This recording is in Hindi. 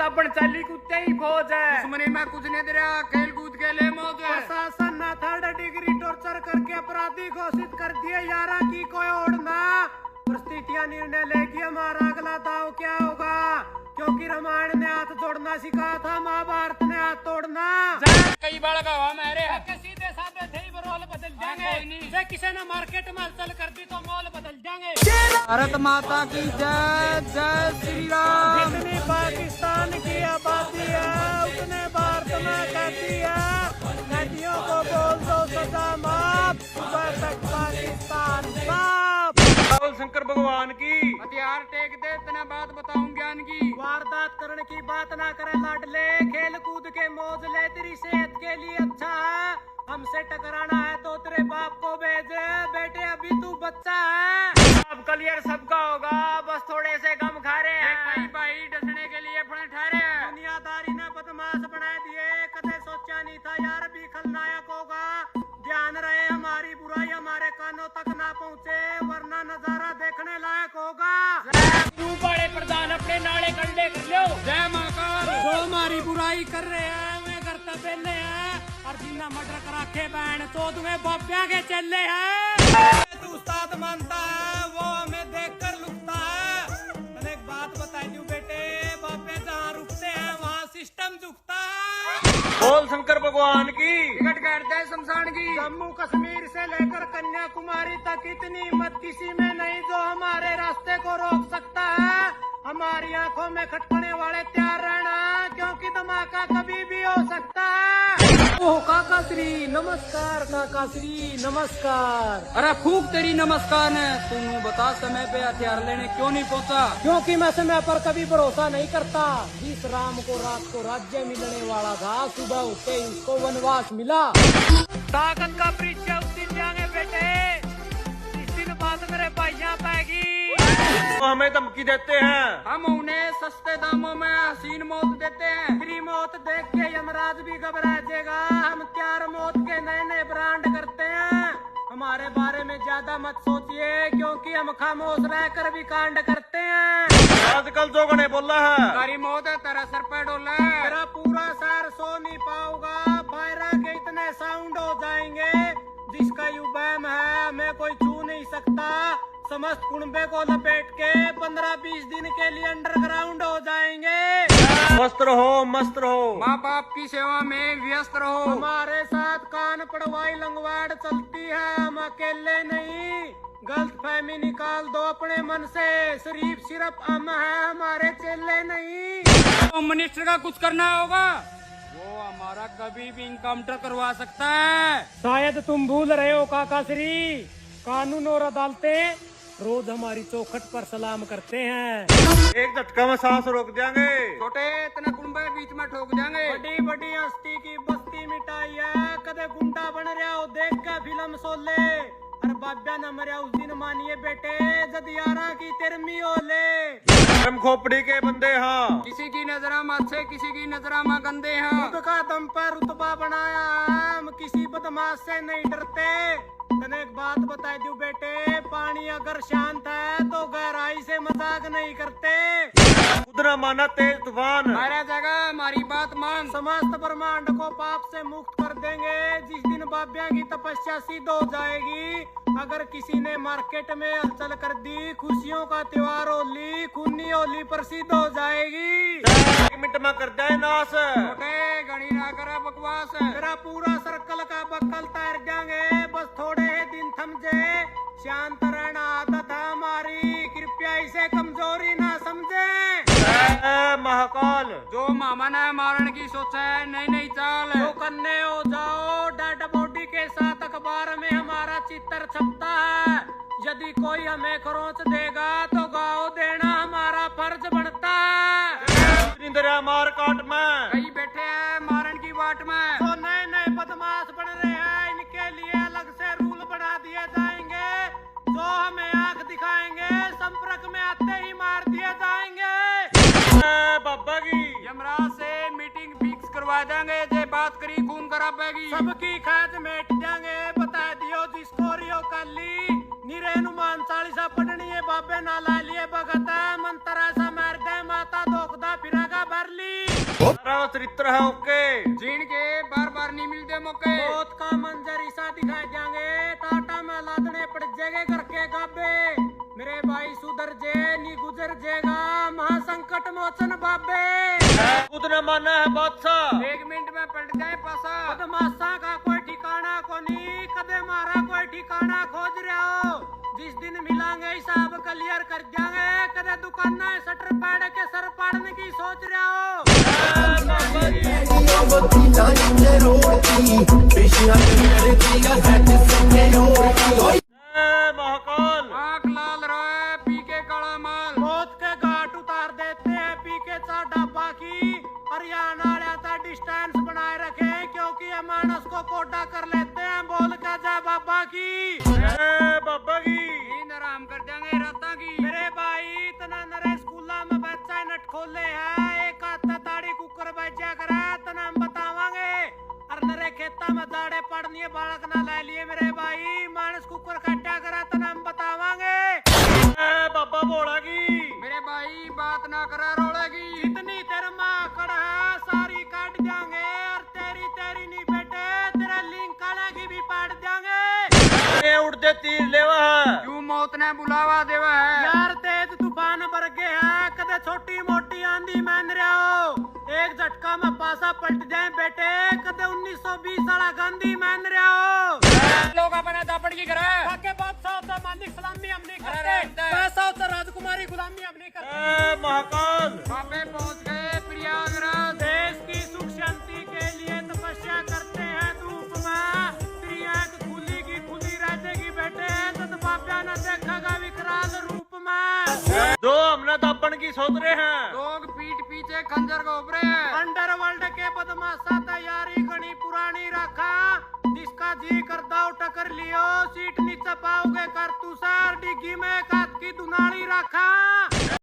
तो अपन चाली कुत्ते ही फौज है। दुश्मनी में कुछ नहीं दे रहा, खेल कूद के ले मौज है। प्रशासन ने 3rd डिग्री टॉर्चर करके अपराधी घोषित कर दिए। 11 की कोई ओढ़ना परिस्थितियां निर्णय लेगी हमारा अगला दाव क्या होगा, क्योंकि रामायण ने हाथ जोड़ना सिखाया था, महाभारत ने हाथ तोड़ना। कई बार का हुआ मेरे सीधे साधे थे रोल बदल जाएंगे। किसी ने मार्केट में हलचल कर दी तो मॉल बदल जाएंगे। भारत माता की जय, जय श्री राम। जितनी पाकिस्तान की आबादी है उतने भारत में कहती है, नदियों को बोल दो सजा माफ, सुबह तक पाकिस्तान साफ। शंकर भगवान की हथियार टेक दे, इतना बात बताऊं ज्ञान की। वारदात करने की बात ना करे लाडले, खेल कूद के मौज ले, तेरी सेहत के लिए अच्छा है। हमसे टकराना है तो तेरे बाप को भेज, बेटे अभी तू बच्चा है। अब क्लियर सबका होगा, बस थोड़े से गम खा रहे हैं। कई भाई डसने के लिए अपने ठहरे हैं। दुनियादारी ने बदमाश बना दिए, कदे सोचा नहीं था यार भी खलनायक होगा। ध्यान रहे हमारी बुराई हमारे कानों तक ना पहुँचे, वरना नजारा देखने लायक होगा। तू बड़े प्रधान अपने नाले कंडे कर लो। जय महाकाल। जो हमारी बुराई कर रहे हैं वे करते पहले हैं, और जिन्ना मर्डर करा के बहन तो तुम्हें बाब्या के चले हैं। तू उस्ताद मानता है वो हमें देख कर लुकता है। मैंने एक बात बताई दूं बेटे, बाब्या जहाँ रुकते हैं वहाँ सिस्टम झुकता है। बोल शंकर भगवान की। टिकट काटते हैं शमशान की। जम्मू कश्मीर से लेकर कन्याकुमारी तक इतनी हिम्मत किसी में नहीं जो हमारे रास्ते को रोक सकता है। हमारी आंखों में खटकने वाले तैयार रहना, क्योंकि धमाका कभी भी हो सकता है। ओह काका श्री नमस्कार, काका श्री नमस्कार। अरे फूक तेरी नमस्कार है। तुम बता समय पे हथियार लेने क्यों नहीं पहुंचा? क्योंकि मैं समय पर कभी भरोसा नहीं करता। जिस राम को रात को राज्य मिलने वाला था, सुबह उठते ही उसको वनवास मिला। ताकत का परिचय उस दिन जाएंगे बेटे, इस दिन बात मेरे भाइयां पाएगी। तो हमें धमकी देते हैं, हम उन्हें सस्ते दामों में हसीन मौत देते हैं। फ्री मौत देख के यमराज भी घबरा जाएगा। हम त्यार मौत के नए नए ब्रांड करते हैं। हमारे बारे में ज्यादा मत सोचिए, क्योंकि हम खामोश रहकर भी कांड करते हैं। आजकल जो गणे बोला है, हमारी मौत है तेरा सर पे डोला है। तेरा पूरा शहर सो नहीं पाऊंगा, फायरा के इतने साउंड हो जाएंगे, जिसका युबैम है हमें कोई छू नहीं सकता। समस्त कुनबे को लपेट के 15-20 दिन के लिए अंडरग्राउंड हो जाएंगे। मस्त रहो, मस्त रहो, माँ बाप की सेवा में व्यस्त रहो। हमारे साथ कान पड़वाई लंगवाड़ चलती है, हम अकेले नहीं। गलत फहमी निकाल दो अपने मन से, सिर्फ हम हैं, हमारे चेले नहीं। तो मिनिस्टर का कुछ करना होगा, वो हमारा कभी भी इनकाउंटर करवा सकता है। शायद तुम भूल रहे हो काका श्री, कानून और अदालतें रोज हमारी चौखट पर सलाम करते हैं। एक झटका में सांस रोक देंगे, छोटे इतने कुंबे बीच में ठोक देंगे। बड़ी बड़ी हस्ती की बस्ती मिटाई है, कदे गुंडा बन रहा हो देख के फिल्म सोले। अरे बाब्या न मरिया उस दिन मानिए बेटे, जद यारा की तेरमी ओले। हम खोपड़ी के बंदे हाँ, किसी की नजरा में अच्छे किसी की नजरा में गंदे हाँ। खुद का दम पर रुतबा बनाया, हम किसी बदमाश से नहीं डरते। तने एक बात बता दूं बेटे, पानी अगर शांत है तो गहराई से मजाक नहीं करते। उधर माना तेज तूफान, हमारा जगह हमारी बात मान। समस्त ब्रह्मांड को पाप से मुक्त कर देंगे जिस दिन बाब्या की तपस्या सिद्ध हो जाएगी। अगर किसी ने मार्केट में हलचल कर दी, खुशियों का त्योहार होली, खूनी होली प्रसिद्ध हो जाएगी। 1 मिनट में कर जाए नाश, छोटे गणी ना करे बकवास। तेरा पूरा सर्कल का बक्कल तैर जाएंगे, बस थोड़े दिन थमजे। शांत रहना आदत है हमारी, कृपया इसे कमजोरी ना समझे। महाकाल जो मामा ने मारने की सोचा है, नई नई चाल जो करने हो जाओ, डेड बॉडी के साथ अखबार में हमारा चित्र छपता है। यदि कोई हमें खरोंच देगा तो गाओ देना हमारा फर्ज बनता है। इंदिरा मार काट में कहीं बैठे हैं मारन की बाट में, तो नए नए बदमाश बन रहे हैं, इनके लिए अलग से रूल बना दिए जाएंगे। जो हमें आंख दिखाएंगे संपर्क में आते ही मार दिए जाएंगे। बाबा की यमराज से मीटिंग फिक्स करवा देंगे, जे बात करी खून खराबेगी। सबकी खाज मेट जाएंगे, बता दियो जिसको रियो काली। निरे हनुमान चालीसा पढ़नी है, बाबे ना ला लिए भगत मंत्र ऐसा मार दे माता दोखदा फिरागा भर ली। कबूतर है ओके। जीण के बार बार नहीं मिलते मौके। मौत का मंजर ऐसा दिखाए जाएंगे, टाटा में लादने पड़ जाएंगे घर के गाबे। मेरे भाई सुधर जे नी गुजर जेगा, महासंकट मोचन बाबे। खुद न माना है बादशाह, 1 मिनट में पलट जाए पासा। बदमाशा का कोई ठिकाना को नहीं, कदे मारा कोई ठिकाना खोज रहा हो। जिस दिन मिलांगे हिसाब क्लियर कर देंगे, कदे दुकाना शटर पाड़ के सर पाड़ने की सोच रहा हो। महाकाल। आंख लाल रोए पी के काला माल। मौत के घाट उतार देते हैं पी के चा डब्बा की। हरियाणा वाले डिस्टेंस बनाए रखे, क्योंकि ये मानस को कोटा कर लेते हैं। बोल के जा बाबा की, बाबा की नींद आराम कर देंगे राता की। मेरे भाई तना नरे स्कूला में बच्चा नट खोले है, एक हाथ ताड़ी कुकर बजा करे तना हम बतावांगे। और नरे खेता में दाड़े पड़नी है, बालक ना ले लिए मेरे भाई, मानस कुकर खट्टा करा तना हम बतावांगे। बाबा बोला की मेरे भाई बात ना करा रोड़ेगी। जितनी तेरे माकड़ है सारी काट जाएंगे, और तेरी तेरी नहीं बेटे तेरा लिंक काला की भी पाट जाएंगे। उड़ते तीर लेवा है, क्यों मौत ने बुलावा देवा है। यार तेज तूफान बरगे है, कदे छोटी मोटी आंधी मान रहे हो। एक झटका में पासा पलट जाए बेटे, कदे 1920 वाला गांधी मान रहे हो। लोग अपने दापड़ की करे। ताके बादशाह होता मालिक सलामी हम नहीं अरे करते, रहते। पैसा होता राजकुमारी गुलामी हम नहीं करते। महाकाल। बाबे पहुंच गए प्रयागराज। देश की सुख शांति के लिए तपस्या करते हैं धूप में, तेरी आंख खुली की खुली रहेगी बेटे, तो बाब्या न देखेगा विकराल रूप में। दो हमने दापन की सोच रहे हैं, लोग पीठ पीछे खंजर को उभरे हैं। अंडरवर्ल्ड के बदमाशा तैयारी घनी पुरानी रखा, जिसका जी करता टकर लियो, सीट नीचे पाओगे कर तुषार डिग्गी में काट की दुनाली रखा।